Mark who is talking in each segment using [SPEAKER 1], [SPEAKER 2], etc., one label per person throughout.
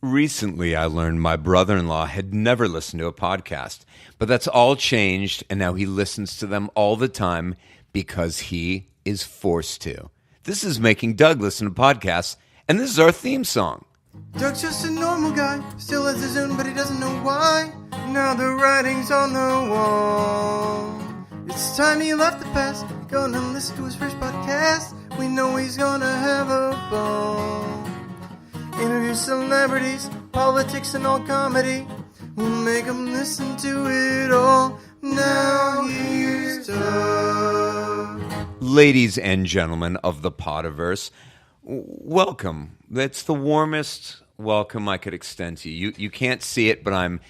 [SPEAKER 1] Recently, I learned my brother-in-law had never listened to a podcast, but that's all changed, and now he listens to them all the time because he is forced to. This is making Doug listen to podcasts, and this is our theme song.
[SPEAKER 2] Doug's just a normal guy, still has his own, but he doesn't know why. Now the writing's on the wall. It's time he left the past, gonna listen to his first podcast. We know he's gonna have a ball. Interview celebrities, politics and all comedy. We'll make him listen to it all. Now here's Doug.
[SPEAKER 1] Ladies and gentlemen of the Podiverse, welcome. That's the warmest welcome I could extend to you. You can't see it, but I'm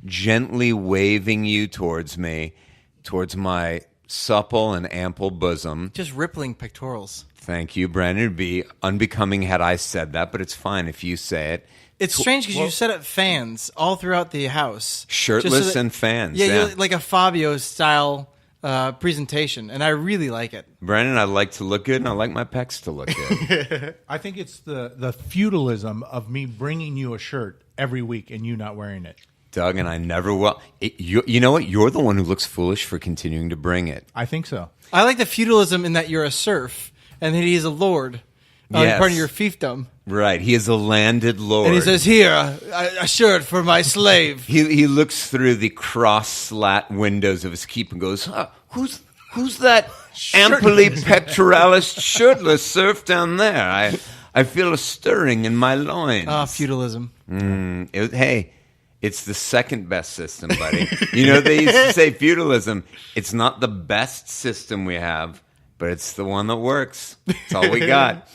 [SPEAKER 1] gently waving you towards me, towards my supple and ample bosom.
[SPEAKER 3] Just rippling pectorals.
[SPEAKER 1] Thank you, Brandon. It'd be unbecoming had I said that, but it's fine if you say it.
[SPEAKER 3] It's strange because you set up fans all throughout the house.
[SPEAKER 1] Shirtless and fans.
[SPEAKER 3] Yeah, you're like a Fabio-style presentation, and I really like it.
[SPEAKER 1] Brandon, I like to look good, and I like my pecs to look good.
[SPEAKER 4] I think it's the feudalism of me bringing you a shirt every week and you not wearing it.
[SPEAKER 1] Doug and I never will. You know what? You're the one who looks foolish for continuing to bring it.
[SPEAKER 4] I think so.
[SPEAKER 3] I like the feudalism in that you're a serf and that he is a lord.
[SPEAKER 1] Yes.
[SPEAKER 3] Part of your fiefdom.
[SPEAKER 1] Right. He is a landed lord.
[SPEAKER 3] And he says, here, a shirt for my slave.
[SPEAKER 1] He looks through the cross-slat windows of his keep and goes, who's that amply pectoralis shirtless serf down there? I feel a stirring in my loins.
[SPEAKER 3] Feudalism.
[SPEAKER 1] Hey, it's the second best system, buddy. You know, they used to say feudalism. It's not the best system we have, but it's the one that works. It's all we got.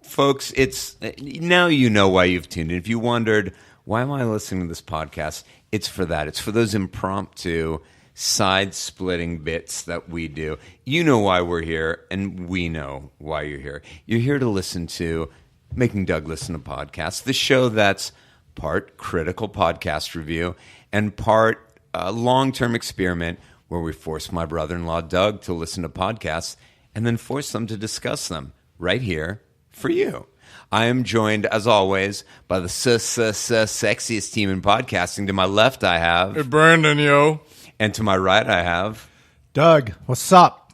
[SPEAKER 1] Folks, it's now you know why you've tuned in. If you wondered, why am I listening to this podcast? It's for that. It's for those impromptu, side-splitting bits that we do. You know why we're here, and we know why you're here. You're here to listen to Making Doug Listen to Podcasts, the show that's part critical podcast review and part long-term experiment where we force my brother-in-law Doug to listen to podcasts and then force them to discuss them right here for you. I am joined, as always, by the sexiest team in podcasting. To my left, I have...
[SPEAKER 3] Hey, Brandon, yo.
[SPEAKER 1] And to my right, I have...
[SPEAKER 4] Doug, what's up?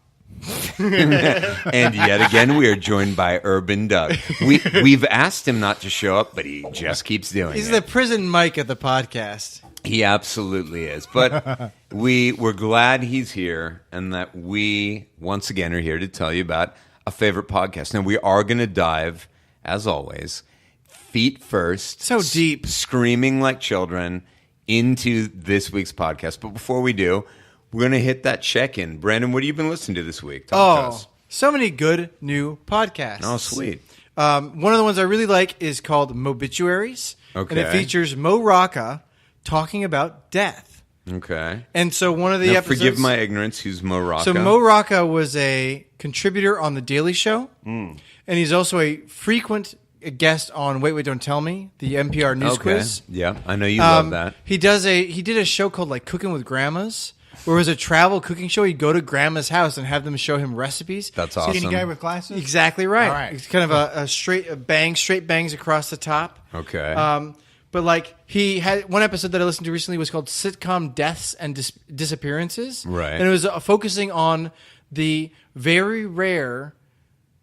[SPEAKER 1] And yet again, we are joined by Urban Doug. We've asked him not to show up, but he just keeps doing it.
[SPEAKER 3] He's the prison Mike of the podcast.
[SPEAKER 1] He absolutely is. But we're glad he's here and that we, once again, are here to tell you about a favorite podcast. Now, we are going to dive, as always, feet first.
[SPEAKER 3] So deep.
[SPEAKER 1] Screaming like children into this week's podcast. But before we do, we're going to hit that check-in. Brandon, what have you been listening to this week? Talk to us.
[SPEAKER 3] So many good new podcasts.
[SPEAKER 1] Oh, sweet.
[SPEAKER 3] One of the ones I really like is called Mobituaries.
[SPEAKER 1] Okay.
[SPEAKER 3] And it features Mo Rocca talking about death.
[SPEAKER 1] Okay.
[SPEAKER 3] And so one of the episodes...
[SPEAKER 1] Forgive my ignorance. Who's Mo Rocca?
[SPEAKER 3] So Mo Rocca was a contributor on The Daily Show. And he's also a frequent guest on Wait, Don't Tell Me, the NPR news quiz.
[SPEAKER 1] Yeah, I know you love that.
[SPEAKER 3] He did a show called like Cooking with Grandmas, where it was a travel cooking show. He'd go to grandma's house and have them show him recipes.
[SPEAKER 1] That's awesome.
[SPEAKER 4] Skinny guy with glasses?
[SPEAKER 3] Exactly right.
[SPEAKER 4] All right.
[SPEAKER 3] It's kind of a straight bangs across the top.
[SPEAKER 1] Okay.
[SPEAKER 3] But like he had one episode that I listened to recently was called Sitcom Deaths and Disappearances.
[SPEAKER 1] Right.
[SPEAKER 3] And it was focusing on the very rare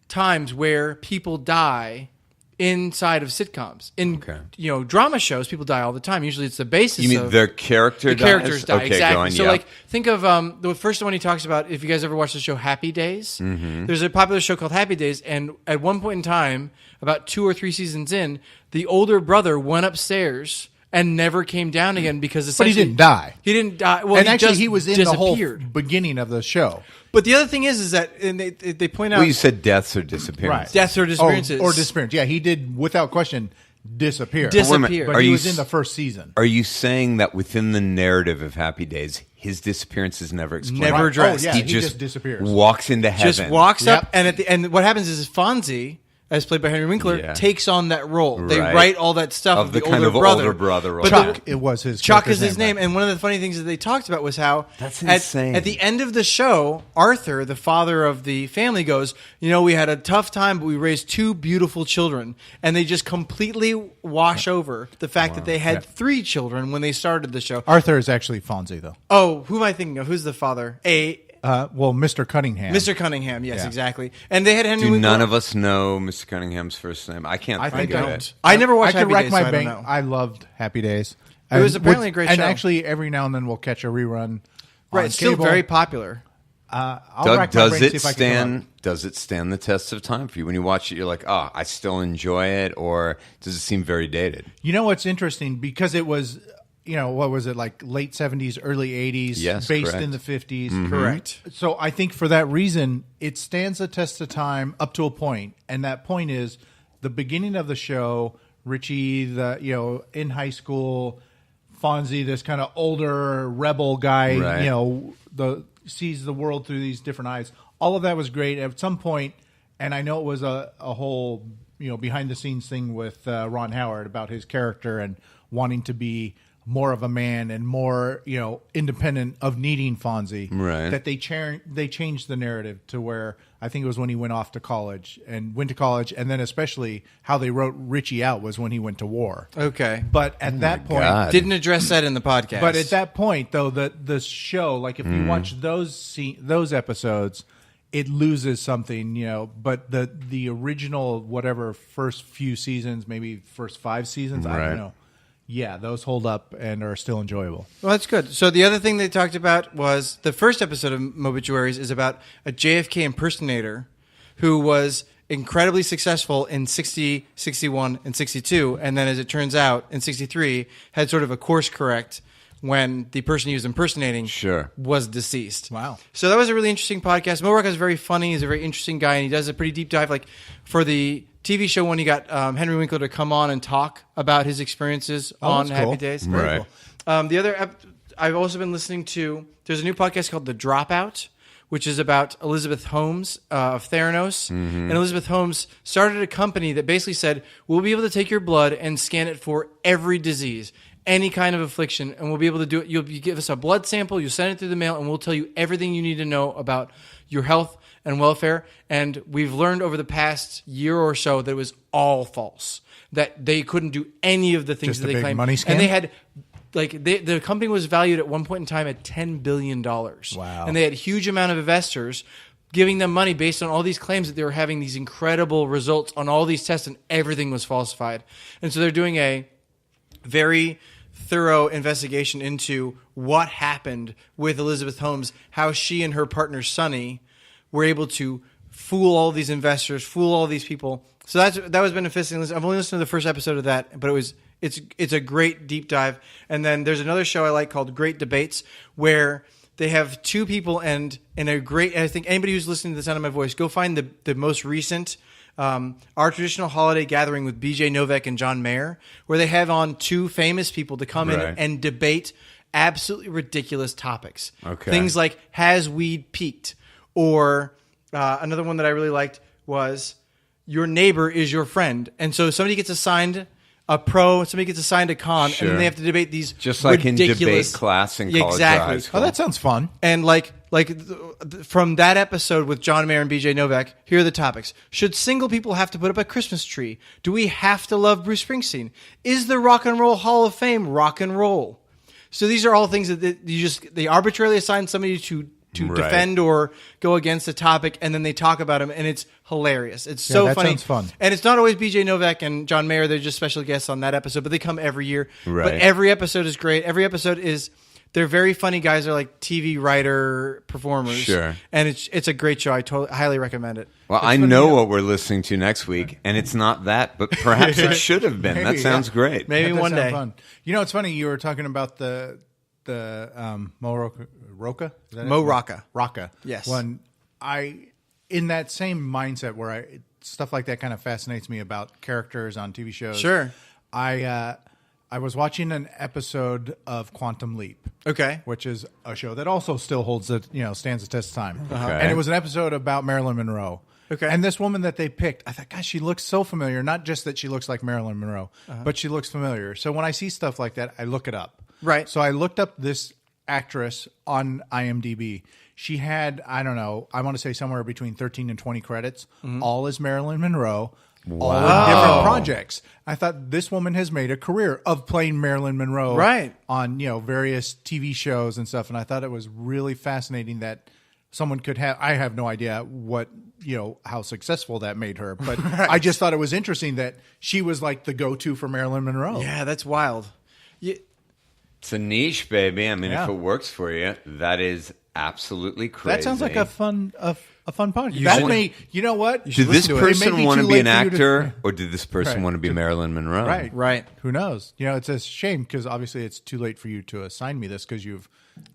[SPEAKER 3] times where people die inside of sitcoms. In drama shows, people die all the time. Usually it's the basis
[SPEAKER 1] You mean
[SPEAKER 3] of
[SPEAKER 1] their character
[SPEAKER 3] the characters die.
[SPEAKER 1] Okay,
[SPEAKER 3] exactly.
[SPEAKER 1] go on,
[SPEAKER 3] So
[SPEAKER 1] yeah.
[SPEAKER 3] like think of the first one he talks about, if you guys ever watched the show Happy Days, there's a popular show called Happy Days, and at one point in time, about 2 or 3 seasons in, the older brother went upstairs and never came down again because
[SPEAKER 4] But he didn't die.
[SPEAKER 3] He didn't die. Well,
[SPEAKER 4] And
[SPEAKER 3] he
[SPEAKER 4] actually,
[SPEAKER 3] just
[SPEAKER 4] he was in
[SPEAKER 3] disappeared.
[SPEAKER 4] the whole beginning of the show.
[SPEAKER 3] But the other thing is that and they point out
[SPEAKER 1] Well, you said deaths or disappearances.
[SPEAKER 3] deaths or disappearances.
[SPEAKER 4] Or disappearance. Yeah, he did, without question, disappear.
[SPEAKER 3] Disappear.
[SPEAKER 4] But
[SPEAKER 1] Are
[SPEAKER 4] he
[SPEAKER 1] you
[SPEAKER 4] was in
[SPEAKER 1] s-
[SPEAKER 4] the first season.
[SPEAKER 1] Are you saying that within the narrative of Happy Days, his disappearance is never explained?
[SPEAKER 3] Never
[SPEAKER 4] Right.
[SPEAKER 3] addressed.
[SPEAKER 4] Oh, yeah,
[SPEAKER 1] he
[SPEAKER 4] he just disappears.
[SPEAKER 1] walks into heaven.
[SPEAKER 3] just walks
[SPEAKER 4] Yep.
[SPEAKER 3] up, and what happens is Fonzie, as played by Henry Winkler,
[SPEAKER 1] Yeah.
[SPEAKER 3] takes on that role. They
[SPEAKER 1] Right.
[SPEAKER 3] write all that stuff
[SPEAKER 1] Of
[SPEAKER 3] of
[SPEAKER 1] the
[SPEAKER 3] the
[SPEAKER 1] kind
[SPEAKER 3] older
[SPEAKER 1] of
[SPEAKER 3] brother.
[SPEAKER 1] older brother role.
[SPEAKER 3] But
[SPEAKER 4] Chuck, it was his
[SPEAKER 3] Chuck
[SPEAKER 4] character's
[SPEAKER 3] is his name.
[SPEAKER 4] right?
[SPEAKER 3] And one of the funny things that they talked about was how
[SPEAKER 1] That's insane.
[SPEAKER 3] At the end of the show, Arthur, the father of the family, goes, we had a tough time, but we raised 2 beautiful children. And they just completely wash over the fact that they had 3 children when they started the show.
[SPEAKER 4] Arthur is actually Fonzie, though.
[SPEAKER 3] Oh, who am I thinking of? Who's the father?
[SPEAKER 4] Well, Mr. Cunningham.
[SPEAKER 3] Mr. Cunningham, yes,
[SPEAKER 4] Yeah.
[SPEAKER 3] exactly. And they had Henry
[SPEAKER 1] Do
[SPEAKER 3] Winkler.
[SPEAKER 1] none of us know Mr. Cunningham's first name? I can't
[SPEAKER 4] I
[SPEAKER 1] think
[SPEAKER 4] think
[SPEAKER 1] of
[SPEAKER 4] I
[SPEAKER 1] it.
[SPEAKER 3] I never watched
[SPEAKER 4] I could
[SPEAKER 3] Happy
[SPEAKER 4] rack
[SPEAKER 3] Days,
[SPEAKER 4] my
[SPEAKER 3] so I don't
[SPEAKER 4] bank.
[SPEAKER 3] know.
[SPEAKER 4] I loved Happy Days.
[SPEAKER 3] It was apparently a great
[SPEAKER 4] and
[SPEAKER 3] show.
[SPEAKER 4] actually, every now and then we'll catch a rerun.
[SPEAKER 3] Right,
[SPEAKER 4] on
[SPEAKER 3] it's still
[SPEAKER 4] cable.
[SPEAKER 3] very popular.
[SPEAKER 4] I'll
[SPEAKER 1] Doug,
[SPEAKER 4] rack my
[SPEAKER 1] does
[SPEAKER 4] brain to
[SPEAKER 1] it
[SPEAKER 4] see if I can come up.
[SPEAKER 1] does it stand the test of time for you? When you watch it, you're like, oh, I still enjoy it, or does it seem very dated?
[SPEAKER 4] You know what's interesting? Because it was, what was it, like late 70s, early 80s,
[SPEAKER 1] Yes,
[SPEAKER 4] based
[SPEAKER 1] correct.
[SPEAKER 4] in the 50s.
[SPEAKER 3] Correct.
[SPEAKER 4] So I think for that reason, it stands the test of time up to a point. And that point is the beginning of the show, Richie, in high school, Fonzie, this kind of older rebel guy,
[SPEAKER 1] Right.
[SPEAKER 4] sees the world through these different eyes. All of that was great. At some point, and I know it was a whole behind the scenes thing with Ron Howard about his character and wanting to be more of a man and more independent of needing Fonzie.
[SPEAKER 1] Right.
[SPEAKER 4] That they changed the narrative to where I think it was when he went off to college and then especially how they wrote Richie out was when he went to war.
[SPEAKER 3] Okay.
[SPEAKER 4] But at that point,
[SPEAKER 1] God.
[SPEAKER 3] Didn't address that in the podcast.
[SPEAKER 4] but at that point, though, the show, like if you watch those episodes, it loses something, But the original whatever first few seasons, maybe first 5 seasons, I
[SPEAKER 1] Right.
[SPEAKER 4] don't know. Yeah, those hold up and are still enjoyable.
[SPEAKER 3] Well, that's good. So the other thing they talked about was the first episode of Mobituaries is about a JFK impersonator who was incredibly successful in 60, 61, and 62. And then as it turns out, in 63, had sort of a course correct when the person he was impersonating
[SPEAKER 1] Sure.
[SPEAKER 3] was deceased.
[SPEAKER 4] Wow.
[SPEAKER 3] So that was a really interesting podcast. Mo Rocca is very funny. He's a very interesting guy, and he does a pretty deep dive. Like for the TV show, when he got Henry Winkler to come on and talk about his experiences on
[SPEAKER 4] that's cool.
[SPEAKER 3] Happy Days.
[SPEAKER 1] Right.
[SPEAKER 3] The other, I've also been listening to. There's a new podcast called The Dropout, which is about Elizabeth Holmes of Theranos. And Elizabeth Holmes started a company that basically said, we'll be able to take your blood and scan it for every disease, any kind of affliction, and we'll be able to do it. You give us a blood sample, you send it through the mail, and we'll tell you everything you need to know about your health and welfare. And we've learned over the past year or so that it was all false, that they couldn't do any of the things
[SPEAKER 4] Just
[SPEAKER 3] that
[SPEAKER 4] a
[SPEAKER 3] they
[SPEAKER 4] big
[SPEAKER 3] claimed.
[SPEAKER 4] money scam?
[SPEAKER 3] And they had... the company was valued at one point in time at $10 billion.
[SPEAKER 4] Wow.
[SPEAKER 3] And they had a huge amount of investors giving them money based on all these claims that they were having these incredible results on all these tests, and everything was falsified. And so they're doing a very thorough investigation into what happened with Elizabeth Holmes, how she and her partner Sonny were able to fool all these investors, fool all these people. So that was beneficial. I've only listened to the first episode of that, but it's a great deep dive. And then there's another show I like called Great Debates, where they have 2 people and a great. I think anybody who's listening to the sound of my voice, go find the most recent Our Traditional Holiday Gathering with BJ Novak and John Mayer, where they have on 2 famous people to come in
[SPEAKER 1] Right.
[SPEAKER 3] and debate absolutely ridiculous topics.
[SPEAKER 1] Okay.
[SPEAKER 3] Things like, has weed peaked? Or another one that I really liked was, your neighbor is your friend. And so somebody gets assigned a pro, somebody gets assigned a con,
[SPEAKER 1] Sure.
[SPEAKER 3] and then they have to debate these
[SPEAKER 1] Just like in
[SPEAKER 3] ridiculous
[SPEAKER 1] debate class in college or
[SPEAKER 3] Exactly.
[SPEAKER 1] high school.
[SPEAKER 4] Oh, that sounds fun.
[SPEAKER 3] And from that episode with John Mayer and BJ Novak, here are the topics. Should single people have to put up a Christmas tree? Do we have to love Bruce Springsteen? Is the Rock and Roll Hall of Fame rock and roll? So these are all things that they arbitrarily assign somebody to
[SPEAKER 1] Right.
[SPEAKER 3] defend or go against a topic, and then they talk about them, and it's hilarious. It's so
[SPEAKER 4] that
[SPEAKER 3] funny.
[SPEAKER 4] sounds fun.
[SPEAKER 3] And it's not always BJ Novak and John Mayer. They're just special guests on that episode, but they come every year.
[SPEAKER 1] Right.
[SPEAKER 3] But every episode is great. Every episode is... They're very funny guys. They're like TV writer performers.
[SPEAKER 1] Sure.
[SPEAKER 3] And it's a great show. I highly recommend it.
[SPEAKER 1] Well, I know what we're listening to next week, and it's not that, but perhaps it should have been. That
[SPEAKER 4] Maybe,
[SPEAKER 1] sounds
[SPEAKER 4] yeah.
[SPEAKER 1] great.
[SPEAKER 3] Maybe
[SPEAKER 4] That does
[SPEAKER 3] one
[SPEAKER 4] sound
[SPEAKER 3] day.
[SPEAKER 4] Fun. It's funny. You were talking about the Mo Rocca? Is that
[SPEAKER 3] Mo
[SPEAKER 4] it?
[SPEAKER 3] Rocca.
[SPEAKER 4] Rocca.
[SPEAKER 3] Yes.
[SPEAKER 4] When in that same mindset where stuff like that kind of fascinates me about characters on TV shows.
[SPEAKER 3] Sure.
[SPEAKER 4] I was watching an episode of Quantum Leap.
[SPEAKER 3] Okay.
[SPEAKER 4] Which is a show that also still stands the test of time.
[SPEAKER 1] Okay.
[SPEAKER 4] And it was an episode about Marilyn Monroe.
[SPEAKER 3] Okay.
[SPEAKER 4] And this woman that they picked, I thought, gosh, she looks so familiar. Not just that she looks like Marilyn Monroe, but she looks familiar. So when I see stuff like that, I look it up.
[SPEAKER 3] Right.
[SPEAKER 4] So I looked up this actress on IMDb. She had, I don't know, I want to say somewhere between 13 and 20 credits, all as Marilyn Monroe, all in different projects. I thought this woman has made a career of playing Marilyn Monroe on, various TV shows and stuff. And I thought it was really fascinating that someone could have, I have no idea what, how successful that made her, but I just thought it was interesting that she was like the go-to for Marilyn Monroe.
[SPEAKER 3] Yeah, that's wild.
[SPEAKER 1] It's a niche, baby. I mean, if it works for you, that is absolutely crazy.
[SPEAKER 4] That sounds like a fun podcast. You know what?
[SPEAKER 1] Did this person want to be an actor, or did this person want to be Marilyn Monroe?
[SPEAKER 3] Right.
[SPEAKER 4] Who knows? It's a shame because obviously it's too late for you to assign me this because you've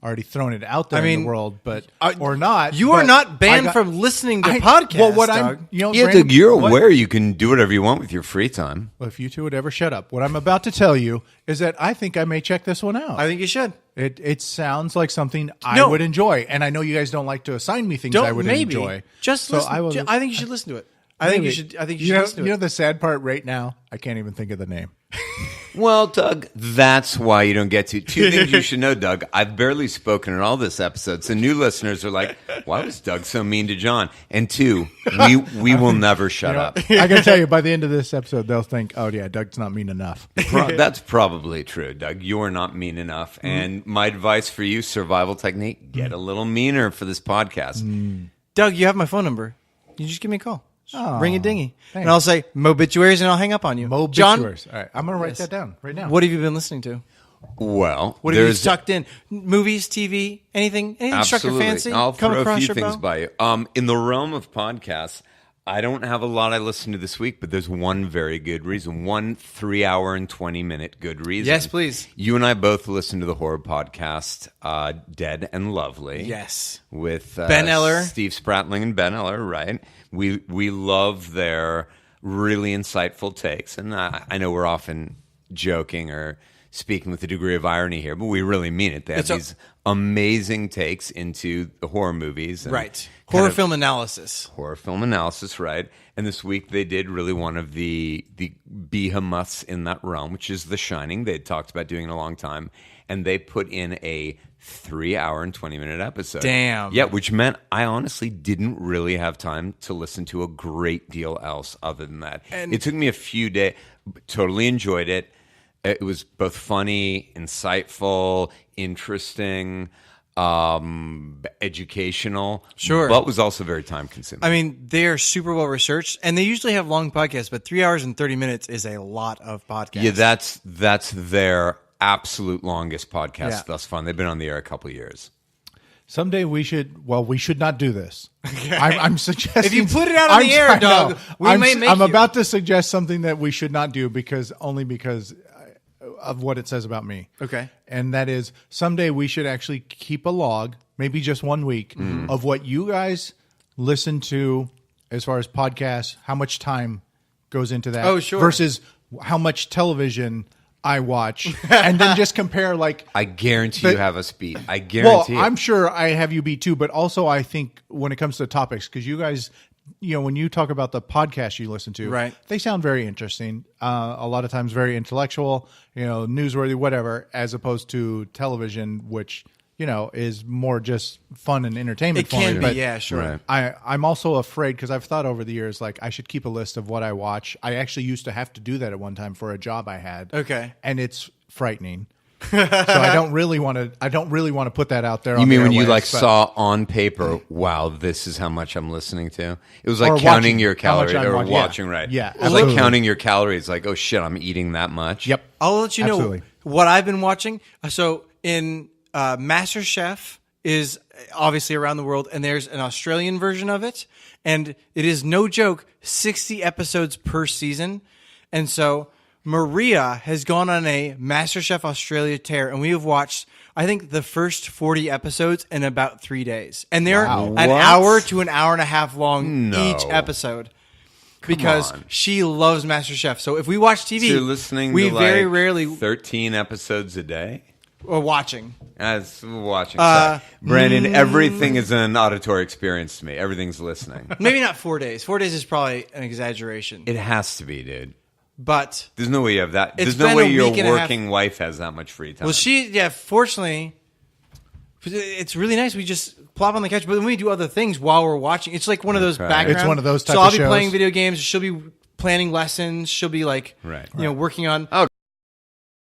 [SPEAKER 4] already thrown it out there in the world, but or not.
[SPEAKER 3] You are not banned from listening to podcasts.
[SPEAKER 4] Well, what
[SPEAKER 3] Doug.
[SPEAKER 4] Doug,
[SPEAKER 1] you're aware you can do whatever you want with your free time.
[SPEAKER 4] Well, if you two would ever shut up, what I'm about to tell you is that I think I may check this one out.
[SPEAKER 3] I think you should.
[SPEAKER 4] It sounds like something I would enjoy, and I know you guys don't like to assign me things I would enjoy.
[SPEAKER 3] Just
[SPEAKER 4] so
[SPEAKER 3] listen. I think you should listen to it. I think you should listen to it.
[SPEAKER 4] You know the sad part right now? I can't even think of the name.
[SPEAKER 1] Well, Doug, that's why you don't get to. Two things you should know, Doug. I've barely spoken in all this episode, so new listeners are like, why was Doug so mean to John? And two, we will never shut up.
[SPEAKER 4] I can tell you, by the end of this episode, they'll think, oh, yeah, Doug's not mean enough.
[SPEAKER 1] That's probably true, Doug. You're not mean enough. And my advice for you, survival technique, get a little meaner for this podcast.
[SPEAKER 3] Doug, you have my phone number. You just give me a call. Ring a dingy. Thanks. And I'll say Mobituaries and I'll hang up on you.
[SPEAKER 4] Mobituaries.
[SPEAKER 3] John,
[SPEAKER 4] all right, I'm going to write that down right now.
[SPEAKER 3] What have you been listening to?
[SPEAKER 1] Well,
[SPEAKER 3] what have you tucked in? Movies, TV, anything struck your fancy?
[SPEAKER 1] I'll throw a few things by you. In the realm of podcasts, I don't have a lot I listened to this week, but there's one very good reason. 1 3-hour and 20-minute good reason.
[SPEAKER 3] Yes, please.
[SPEAKER 1] You and I both listened to the horror podcast, Dead and Lovely.
[SPEAKER 3] Yes.
[SPEAKER 1] With
[SPEAKER 3] Ben Eller.
[SPEAKER 1] Steve Spratling and Ben Eller, right? We love their really insightful takes. And I know we're often joking or speaking with a degree of irony here, but we really mean it. They have these amazing takes into the horror movies. And
[SPEAKER 3] right. Horror film analysis,
[SPEAKER 1] right. And this week they did really one of the behemoths in that realm, which is The Shining. They'd talked about doing it a long time. And they put in a 3-hour and 20-minute episode.
[SPEAKER 3] Damn.
[SPEAKER 1] Yeah, which meant I honestly didn't really have time to listen to a great deal else other than that. And it took me a few days. Totally enjoyed it. It was both funny, insightful, interesting, educational.
[SPEAKER 3] Sure.
[SPEAKER 1] But was also very time consuming.
[SPEAKER 3] I mean, they are super well researched, and they usually have long podcasts, but 3 hours and 30 minutes is a lot of podcasts.
[SPEAKER 1] Yeah, that's their absolute longest podcast thus far. They've been on the air a couple of years.
[SPEAKER 4] Someday we should not do this. Okay. I'm suggesting.
[SPEAKER 3] If you put it out on the air, Doug,
[SPEAKER 4] I'm about to suggest something that we should not do because of what it says about me.
[SPEAKER 3] Okay.
[SPEAKER 4] And that is someday we should actually keep a log, maybe just 1 week, of what you guys listen to as far as podcasts, how much time goes into that.
[SPEAKER 3] Oh, sure.
[SPEAKER 4] Versus how much television I watch, and then just compare. Like,
[SPEAKER 1] I guarantee you have us beat. I guarantee.
[SPEAKER 4] Well, I'm sure I have you beat too, but also I think when it comes to topics, because you guys, when you talk about the podcast you listen to,
[SPEAKER 3] right,
[SPEAKER 4] they sound very interesting. A lot of times very intellectual, newsworthy, whatever, as opposed to television, which is more just fun and entertainment.
[SPEAKER 3] It can be,
[SPEAKER 4] but
[SPEAKER 3] yeah, sure.
[SPEAKER 1] Right.
[SPEAKER 4] I'm also afraid because I've thought over the years, like I should keep a list of what I watch. I actually used to have to do that at one time for a job I had.
[SPEAKER 3] Okay,
[SPEAKER 4] and it's frightening. So I don't really want to put that out there.
[SPEAKER 1] You mean when you saw on paper, wow, this is how much I'm listening to? It was like counting your calories or watching, right?
[SPEAKER 4] Yeah,
[SPEAKER 1] it was like counting your calories. Like, oh shit, I'm eating that much.
[SPEAKER 4] Yep.
[SPEAKER 3] I'll let you know what I've been watching. So in MasterChef is obviously around the world, and there's an Australian version of it, and it is no joke, 60 episodes per season, and so Maria has gone on a MasterChef Australia tear, and we have watched, I think, the first 40 episodes in about 3 days. And they're an hour to an hour and a half long each episode. Because she loves MasterChef. So if we watch TV,
[SPEAKER 1] so you're listening
[SPEAKER 3] we
[SPEAKER 1] to
[SPEAKER 3] very rarely
[SPEAKER 1] 13 episodes a day?
[SPEAKER 3] Or watching.
[SPEAKER 1] As watching. Sorry. Brandon, everything is an auditory experience to me. Everything's listening.
[SPEAKER 3] Maybe not 4 days. 4 days is probably an exaggeration.
[SPEAKER 1] It has to be, dude.
[SPEAKER 3] But
[SPEAKER 1] there's no way you have that.
[SPEAKER 3] It's
[SPEAKER 1] There's no
[SPEAKER 3] been
[SPEAKER 1] way
[SPEAKER 3] a
[SPEAKER 1] your
[SPEAKER 3] week and a half.
[SPEAKER 1] working wife has that much free time.
[SPEAKER 3] well, fortunately, it's really nice. We just plop on the couch, but then we do other things while we're watching. It's like one of those
[SPEAKER 1] right.
[SPEAKER 3] background.
[SPEAKER 4] It's one of those type
[SPEAKER 3] So I'll
[SPEAKER 4] of
[SPEAKER 3] be
[SPEAKER 4] shows.
[SPEAKER 3] playing video games. She'll be planning lessons. She'll be like,
[SPEAKER 1] Right.
[SPEAKER 3] working on.
[SPEAKER 1] Oh,